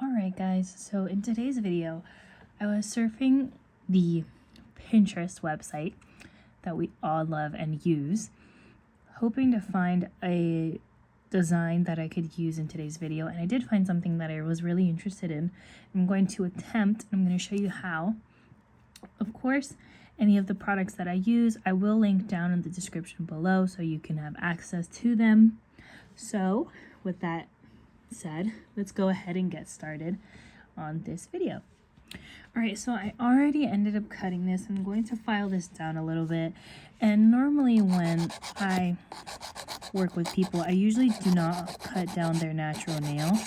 Alright guys, so in today's video, I was surfing the Pinterest website that we all love and use, hoping to find a design that I could use in today's video, and I did find something that I was really interested in. I'm going to attempt, I'm going to show you how. Of course, any of the products that I use, I will link down in the description below so you can have access to them. So, with that said, let's go ahead and get started on this video. Alright, so I already ended up cutting this. I'm going to file this down a little bit. And normally when I work with people, I usually do not cut down their natural nail.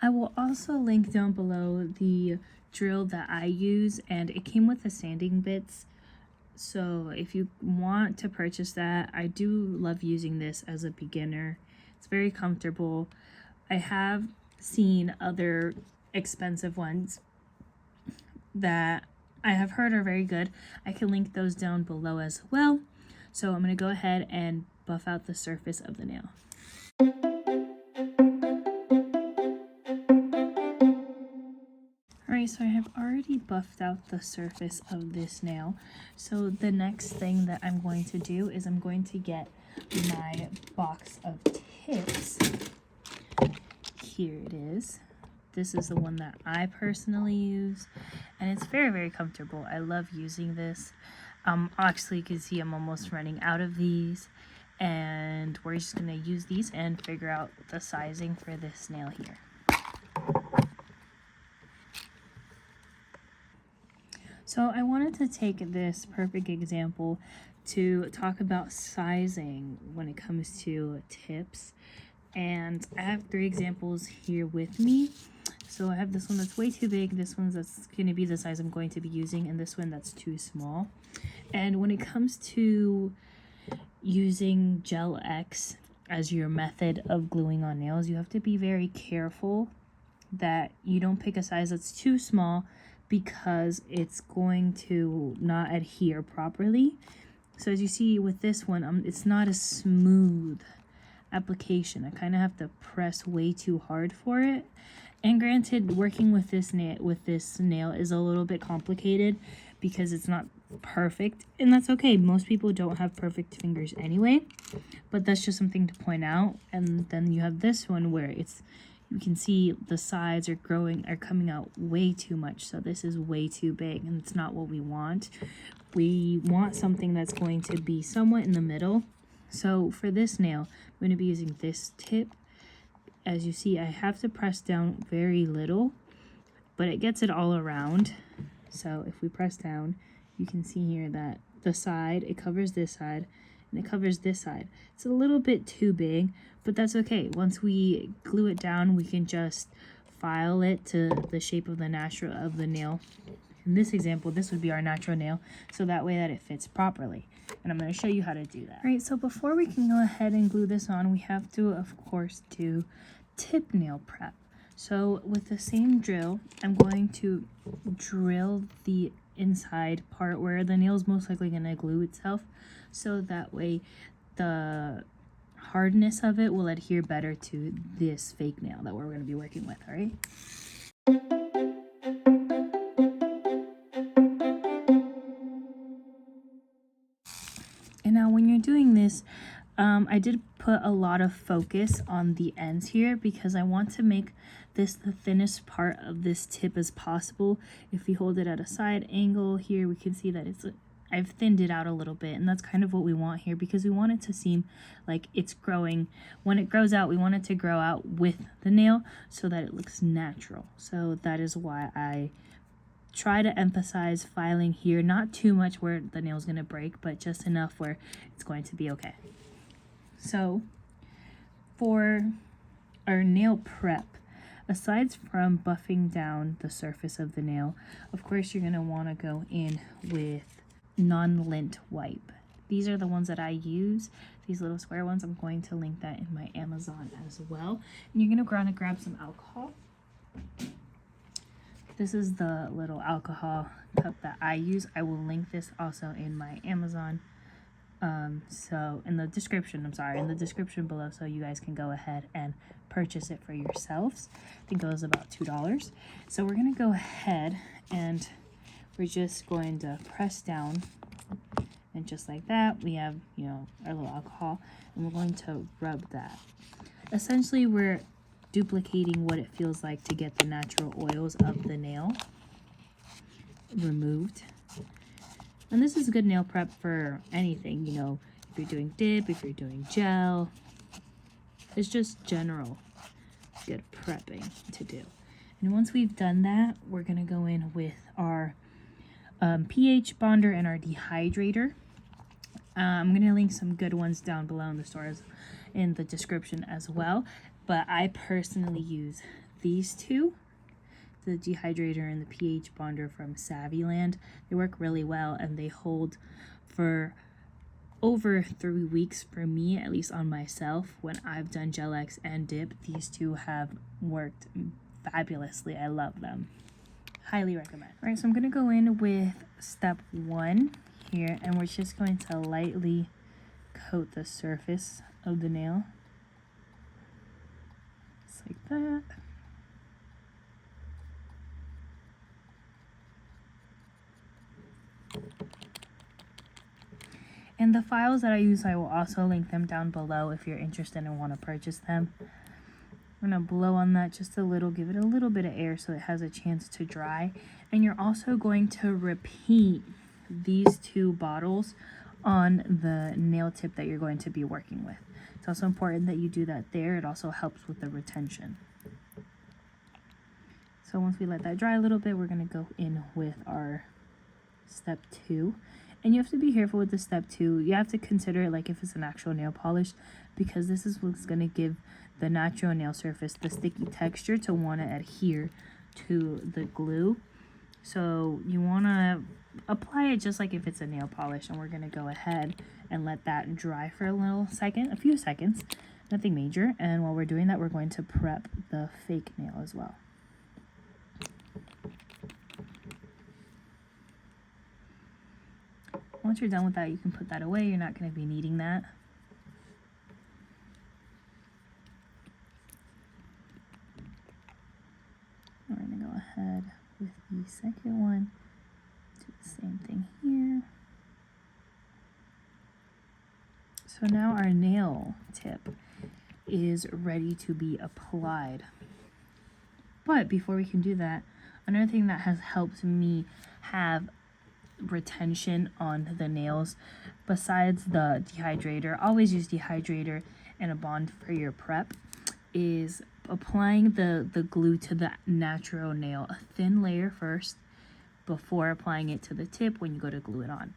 I will also link down below the drill that I use, and it came with the sanding bits. So if you want to purchase that, I do love using this as a beginner. It's very comfortable. I have seen other expensive ones that I have heard are very good. I can link those down below as well. So I'm going to go ahead and buff out the surface of the nail. Alright, so I have already buffed out the surface of this nail. So the next thing that I'm going to do is I'm going to get my box of tips. Here it is. This is the one that I personally use, and it's very, very comfortable. I love using this. Actually, you can see I'm almost running out of these, and we're just going to use these and figure out the sizing for this nail here. So I wanted to take this perfect example to talk about sizing when it comes to tips. And I have 3 examples here with me. So I have this one that's way too big, this one that's going to be the size I'm going to be using, and this one that's too small. And when it comes to using Gel X as your method of gluing on nails, you have to be very careful that you don't pick a size that's too small, because it's going to not adhere properly. So as you see with this one, it's not a smooth application. I kind of have to press way too hard for it. And granted, working with this nail is a little bit complicated because it's not perfect, and that's okay. Most people don't have perfect fingers anyway, but that's just something to point out. And then you have this one where you can see the sides are coming out way too much. So this is way too big, and it's not what we want. We want something that's going to be somewhat in the middle. So for this nail, I'm going to be using this tip. As you see, I have to press down very little, but it gets it all around. So if we press down, you can see here that the side, it covers this side, and it covers this side. It's a little bit too big, but that's okay. Once we glue it down, we can just file it to the shape of the nail. In this example, this would be our natural nail, so that way that it fits properly. And I'm going to show you how to do that. All right, so before we can go ahead and glue this on, we have to, of course, do tip nail prep. So with the same drill, I'm going to drill the inside part where the nail is most likely going to glue itself, so that way the hardness of it will adhere better to this fake nail that we're going to be working with. All right. And now when you're doing this, I did put a lot of focus on the ends here because I want to make this the thinnest part of this tip as possible. If we hold it at a side angle here, we can see that I've thinned it out a little bit, and that's kind of what we want here because we want it to seem like it's growing. When it grows out, we want it to grow out with the nail so that it looks natural. So that is why I try to emphasize filing here, not too much where the nail's going to break, but just enough where it's going to be okay. So for our nail prep, aside from buffing down the surface of the nail, of course you're going to want to go in with non-lint wipe. These are the ones that I use. these little square ones. I'm going to link that in my Amazon as well. And you're going to grab some alcohol. This is the little alcohol cup that I use. I will link this also in my Amazon. So in the description, in the description below, so you guys can go ahead and purchase it for yourselves. I think it was about $2. So we're going to go ahead and we're just going to press down, and just like that, we have, you know, our little alcohol, and we're going to rub that. Essentially, we're duplicating what it feels like to get the natural oils of the nail removed. And this is good nail prep for anything, you know, if you're doing dip, if you're doing gel. It's just general good prepping to do. And once we've done that, we're going to go in with our pH bonder and our dehydrator. I'm going to link some good ones down below in the stores in the description as well. But I personally use these two, the dehydrator and the pH bonder from Saviland. They work really well and they hold for over 3 weeks for me, at least on myself. When I've done Gel X and dip, these two have worked fabulously. I love them. Highly recommend. All right, so I'm going to go in with step 1 here, and we're just going to lightly coat the surface of the nail. Just like that. And the files that I use, I will also link them down below if you're interested and want to purchase them. I'm going to blow on that just a little, give it a little bit of air so it has a chance to dry. And you're also going to repeat these 2 bottles on the nail tip that you're going to be working with. It's also important that you do that there. It also helps with the retention. So once we let that dry a little bit, we're going to go in with our step 2. And you have to be careful with the step 2. You have to consider it like if it's an actual nail polish, because this is what's going to give the natural nail surface the sticky texture to want to adhere to the glue. So you want to apply it just like if it's a nail polish, and we're going to go ahead and let that dry for a few seconds, nothing major. And while we're doing that, we're going to prep the fake nail as well. Once you're done with that, you can put that away. You're not going to be needing that. We're going to go ahead with the second one. Do the same thing here. So now our nail tip is ready to be applied. But before we can do that, another thing that has helped me have retention on the nails, besides the dehydrator, always use dehydrator and a bond for your prep, is applying the glue to the natural nail, a thin layer first before applying it to the tip when you go to glue it on.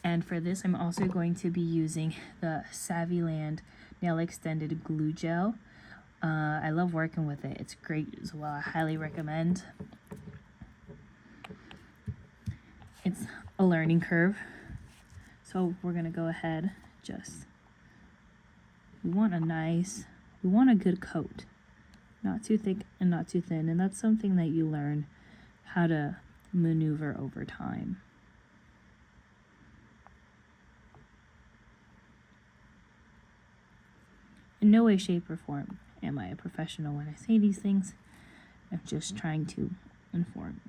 And for this, I'm also going to be using the Saviland Nail Extended Glue Gel. I love working with it. It's great as well. I highly recommend. It's a learning curve. So we're going to go ahead, we want a good coat. Not too thick and not too thin. And that's something that you learn how to maneuver over time. In no way, shape, or form am I a professional when I say these things. I'm just trying to inform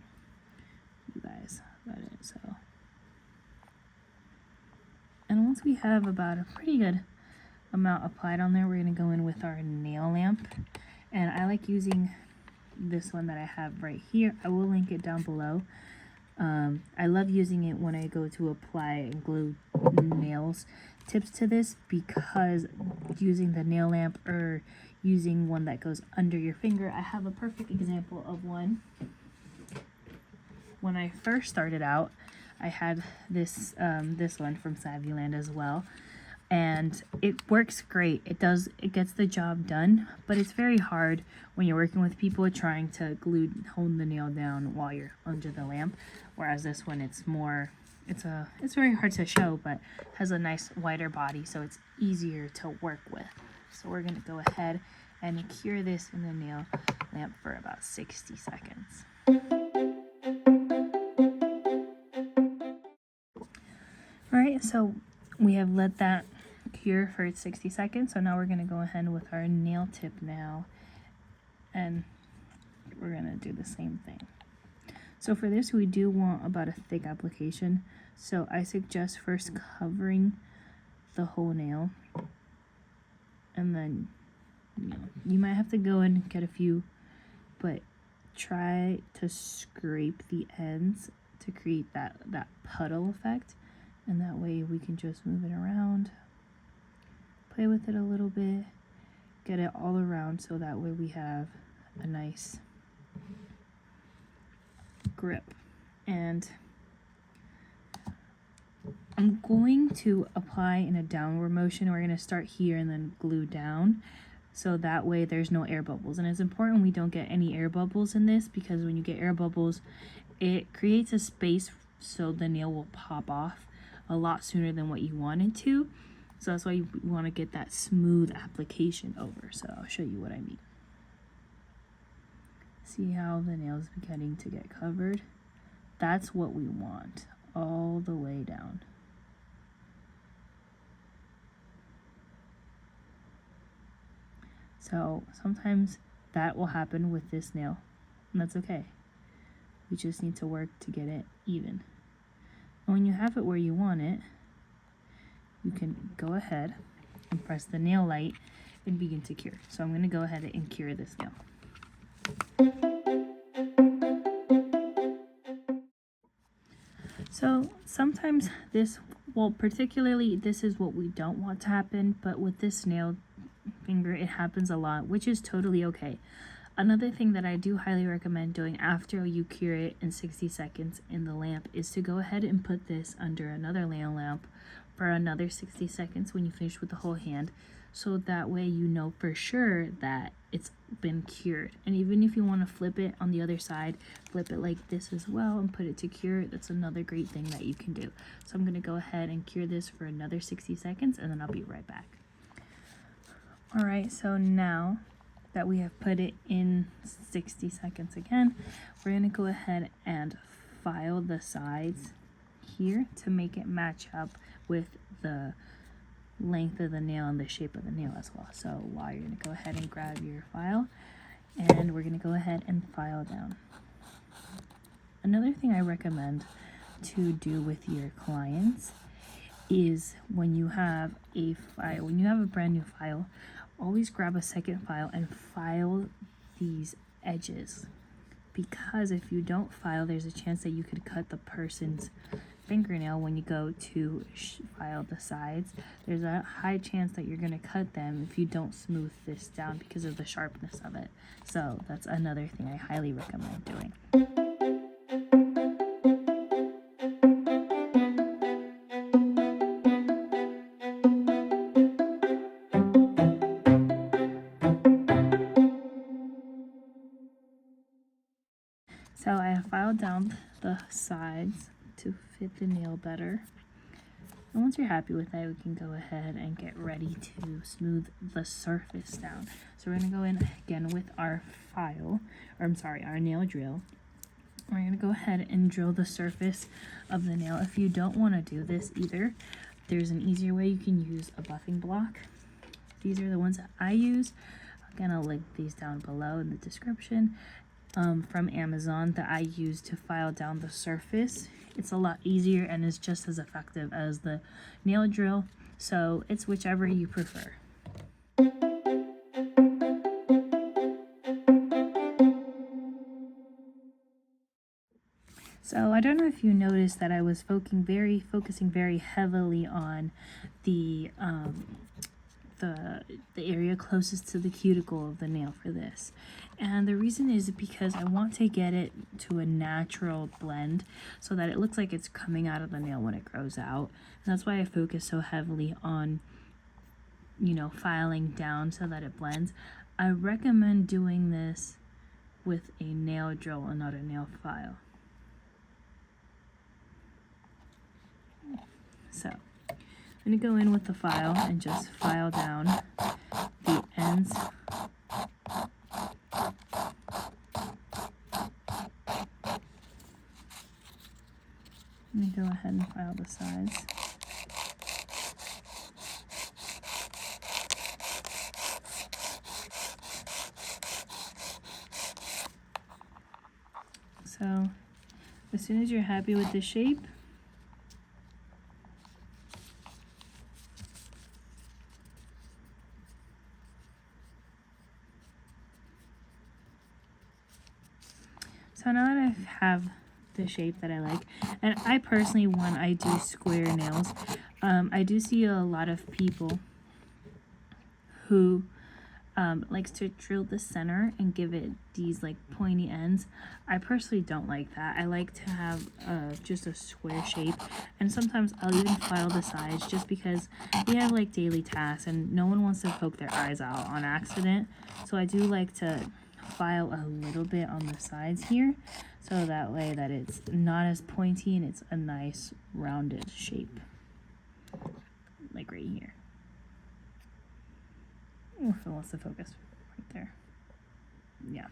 you guys about it. So, and once we have about a pretty good amount applied on there, we're going to go in with our nail lamp. And I like using this one that I have right here. I will link it down below. I love using it when I go to apply and glue nails tips to this, because using the nail lamp or using one that goes under your finger, I have a perfect example of one. When I first started out, I had this one from Saviland as well, and it works great. It gets the job done, but it's very hard when you're working with people trying to hold the nail down while you're under the lamp. Whereas this one, it's more it's very hard to show, but has a nice wider body, so it's easier to work with. So we're gonna go ahead and cure this in the nail lamp for about 60 seconds. All right, so we have let that cure for 60 seconds. So now we're gonna go ahead with our nail tip now, and we're gonna do the same thing. So for this, we do want about a thick application. So I suggest first covering the whole nail, and then you might have to go in and get a few, but try to scrape the ends to create that puddle effect, and that way we can just move it around, play with it a little bit, get it all around, so that way we have a nice grip. And I'm going to apply in a downward motion. We're going to start here and then glue down, so that way there's no air bubbles. And it's important we don't get any air bubbles in this, because when you get air bubbles, it creates a space so the nail will pop off a lot sooner than what you want it to. So that's why you want to get that smooth application over. So I'll show you what I mean. See how the nail's beginning to get covered? That's what we want, all the way down. So sometimes that will happen with this nail, and that's okay. We just need to work to get it even. And when you have it where you want it, you can go ahead and press the nail light and begin to cure. So I'm going to go ahead and cure this nail. So sometimes this, well, particularly this is what we don't want to happen, but with this nail finger it happens a lot, which is totally okay. Another thing that I do highly recommend doing after you cure it in 60 seconds in the lamp is to go ahead and put this under another nail lamp for another 60 seconds when you finish with the whole hand, so that way you know for sure that it's been cured. And even if you want to flip it on the other side, flip it like this as well and put it to cure. That's another great thing that you can do. So I'm going to go ahead and cure this for another 60 seconds, and then I'll be right back. All right, so now that we have put it in 60 seconds again, we're going to go ahead and file the sides here to make it match up with the length of the nail and the shape of the nail as well. So while you're going to go ahead and grab your file, and we're going to go ahead and file down. Another thing I recommend to do with your clients is when you have a file, when you have a brand new file, always grab a second file and file these edges, because if you don't file, there's a chance that you could cut the person's fingernail when you go to file the sides. There's a high chance that you're going to cut them if you don't smooth this down because of the sharpness of it. So that's another thing I highly recommend doing. So I have filed down the sides to fit the nail better. And once you're happy with that, we can go ahead and get ready to smooth the surface down. So we're going to go in again with our file, or I'm sorry, our nail drill. We're going to go ahead and drill the surface of the nail. If you don't want to do this either, there's an easier way. You can use a buffing block. These are the ones that I use. Again, I'll link these down below in the description. From Amazon that I use to file down the surface. It's a lot easier and is just as effective as the nail drill, so it's whichever you prefer. So I don't know if you noticed that I was focusing very heavily on the area closest to the cuticle of the nail for this. And the reason is because I want to get it to a natural blend so that it looks like it's coming out of the nail when it grows out. And that's why I focus so heavily on, filing down so that it blends. I recommend doing this with a nail drill and not a nail file. So I'm going to go in with the file and just file down the ends. Let me go ahead and file the sides. So as soon as you're happy with the shape, so now that I have the shape that I like, and I personally, when I do square nails, I do see a lot of people who likes to drill the center and give it these like pointy ends. I personally don't like that. I like to have just a square shape, and sometimes I'll even file the sides just because we have like daily tasks and no one wants to poke their eyes out on accident. So I do like to file a little bit on the sides here, so that way that it's not as pointy and it's a nice rounded shape, like right here. Oh, if it wants to focus right there. Yeah.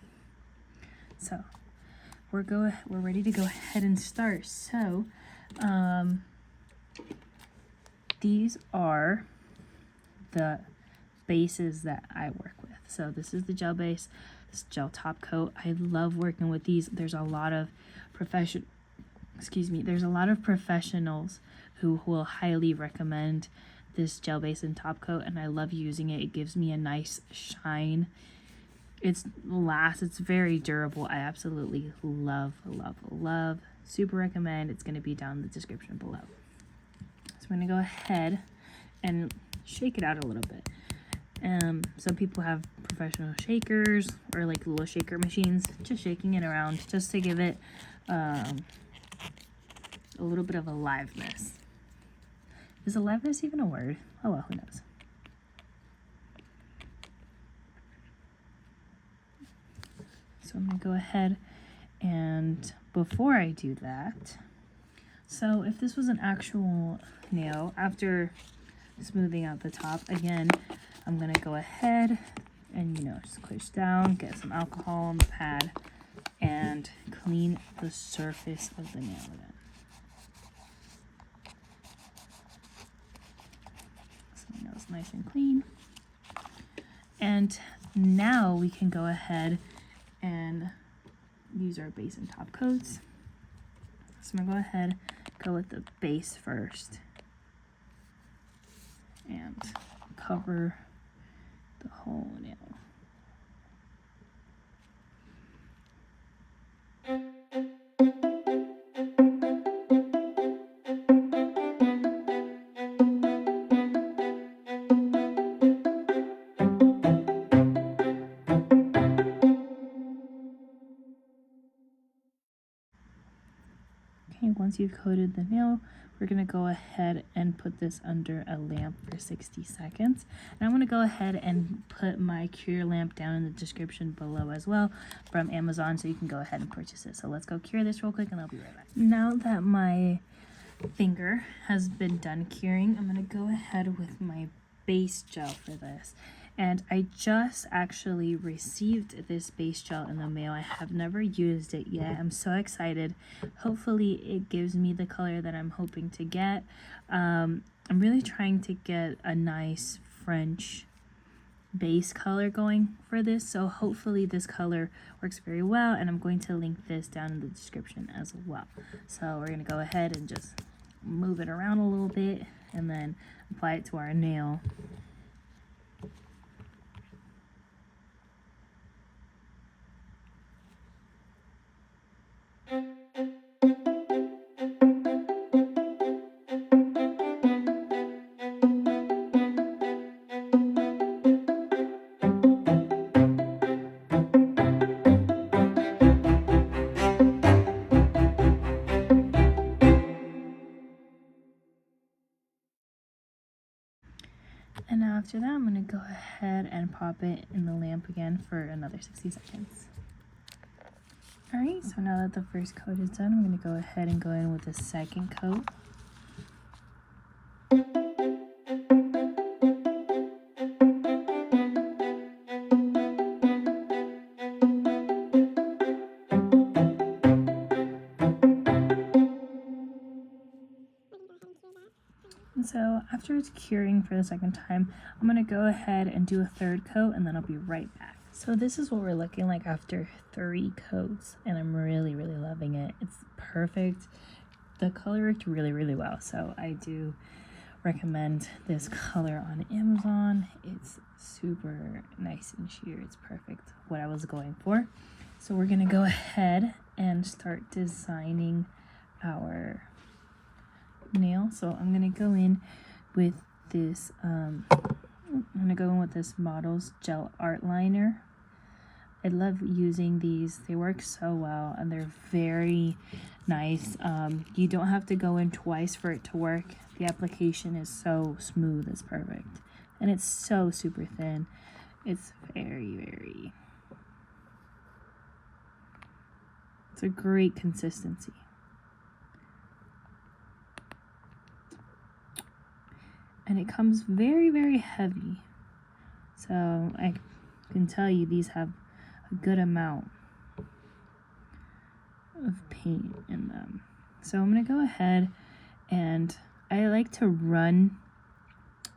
So we're ready to go ahead and start. So these are the bases that I work with. So this is the gel base, this gel top coat. I love working with these. There's a lot of there's a lot of professionals who will highly recommend this gel base and top coat, and I love using it. It gives me a nice shine. It's very durable. I absolutely love. Super recommend. It's going to be down in the description below. So I'm going to go ahead and shake it out a little bit. Some people have professional shakers or like little shaker machines, just shaking it around just to give it a little bit of aliveness. Is aliveness even a word? Oh well, who knows. So I'm gonna go ahead, and before I do that, so if this was an actual nail, after smoothing out the top, again, I'm gonna go ahead and, just push down, get some alcohol on the pad, and clean the surface of the nail again. So the nail's nice and clean. And now we can go ahead and use our base and top coats. So I'm gonna go ahead, go with the base first, and cover the whole nail. Okay, once you've coated the nail, we're going to go ahead and put this under a lamp for 60 seconds. And I'm going to go ahead and put my cure lamp down in the description below as well from Amazon, so you can go ahead and purchase it. So let's go cure this real quick and I'll be right back. Now that my finger has been done curing, I'm going to go ahead with my base gel for this. And I just actually received this base gel in the mail. I have never used it yet. I'm so excited. Hopefully it gives me the color that I'm hoping to get. I'm really trying to get a nice French base color going for this, so hopefully this color works very well, and I'm going to link this down in the description as well. So we're going to go ahead and just move it around a little bit and then apply it to our nail. And now after that, I'm going to go ahead and pop it in the lamp again for another 60 seconds. Alright, so now that the first coat is done, I'm going to go ahead and go in with the second coat. So after it's curing for the second time, I'm going to go ahead and do a third coat, and then I'll be right back. So this is what we're looking like after 3 coats, and I'm really loving it. It's perfect. The color worked really well, so I do recommend this color on Amazon. It's super nice and sheer. It's perfect, what I was going for. So we're gonna go ahead and start designing our nail. So I'm gonna go in with this Models Gel Art Liner. I love using these. They work so well and they're very nice. You don't have to go in twice for it to work. The application is so smooth, it's perfect. And it's so super thin. It's it's a great consistency. And it comes very heavy. So I can tell you these have a good amount of paint in them. So I'm gonna go ahead, and I like to run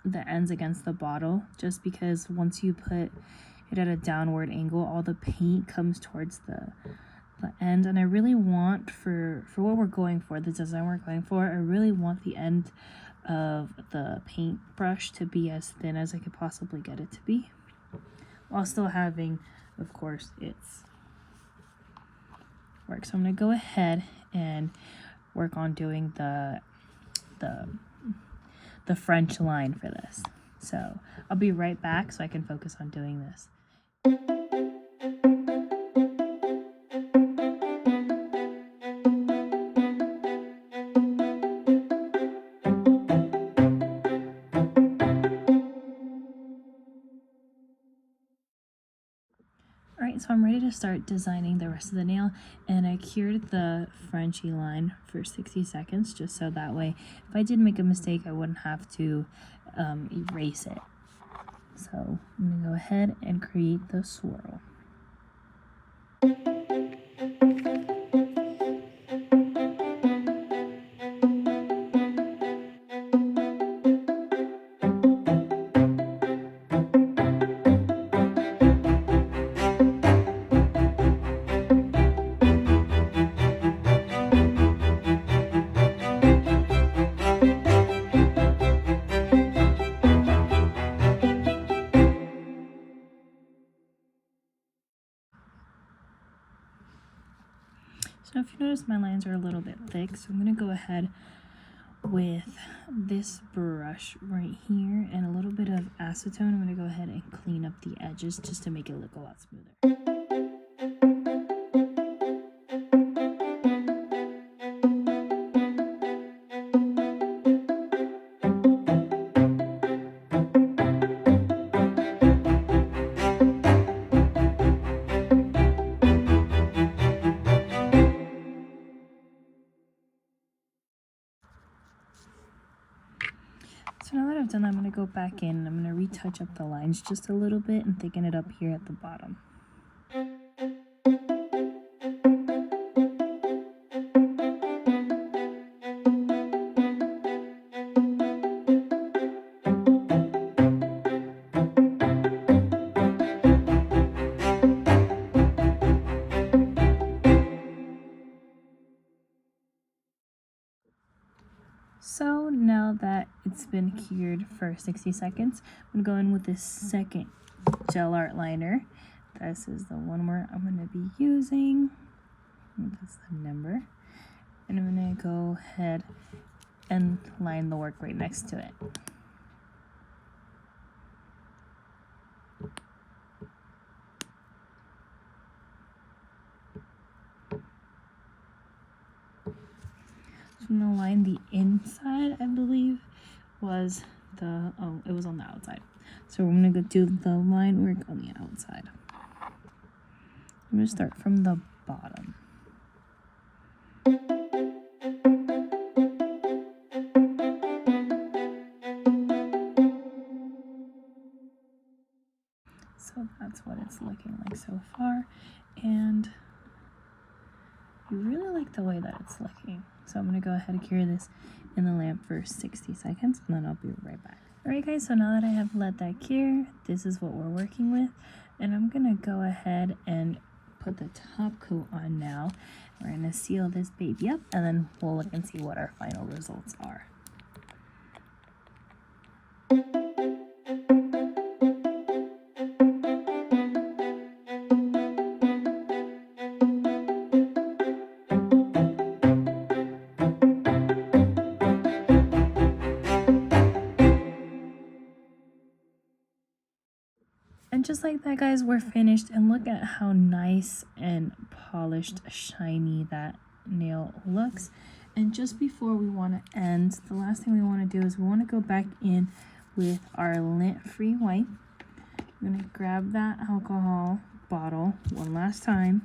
the ends against the bottle, just because once you put it at a downward angle, all the paint comes towards the end. And I really want, for what we're going for, the design we're going for, I really want the end of the paintbrush to be as thin as I could possibly get it to be, while still having, of course, its work. So I'm gonna go ahead and work on doing the French line for this. So I'll be right back so I can focus on doing this. Alright, so I'm ready to start designing the rest of the nail, and I cured the Frenchy line for 60 seconds, just so that way if I did make a mistake I wouldn't have to erase it. So I'm going to go ahead and create the swirl. So if you notice, my lines are a little bit thick, so I'm going to go ahead with this brush right here and a little bit of acetone. I'm going to go ahead and clean up the edges just to make it look a lot smoother. So now that I've done that, I'm going to go back in and I'm going to retouch up the lines just a little bit and thicken it up here at the bottom. So now that it's been cured for 60 seconds, I'm going to go in with this second gel art liner. This is the one where I'm going to be using. That's the number. And I'm going to go ahead and line the work right next to it. So I'm going to line the inside, I believe, was the, oh, it was on the outside. So we're going to go do the line work on the outside. I'm going to start from the bottom. So that's what it's looking like so far. And you really like the way that it's looking. So I'm going to go ahead and cure this in the lamp for 60 seconds, and then I'll be right back. Alright guys, so now that I have let that cure, this is what we're working with. And I'm going to go ahead and put the top coat on now. We're going to seal this baby up, and then we'll look and see what our final results are. And just like that, guys, we're finished. And look at how nice and polished, shiny that nail looks. And just before we want to end, the last thing we want to do is we want to go back in with our lint-free wipe. I'm going to grab that alcohol bottle one last time.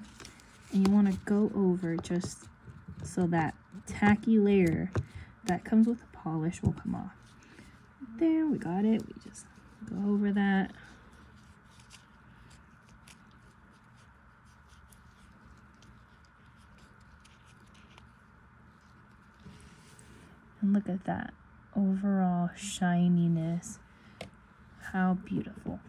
And you want to go over just so that tacky layer that comes with the polish will come off. There, we got it. We just go over that. And look at that overall shininess. How beautiful.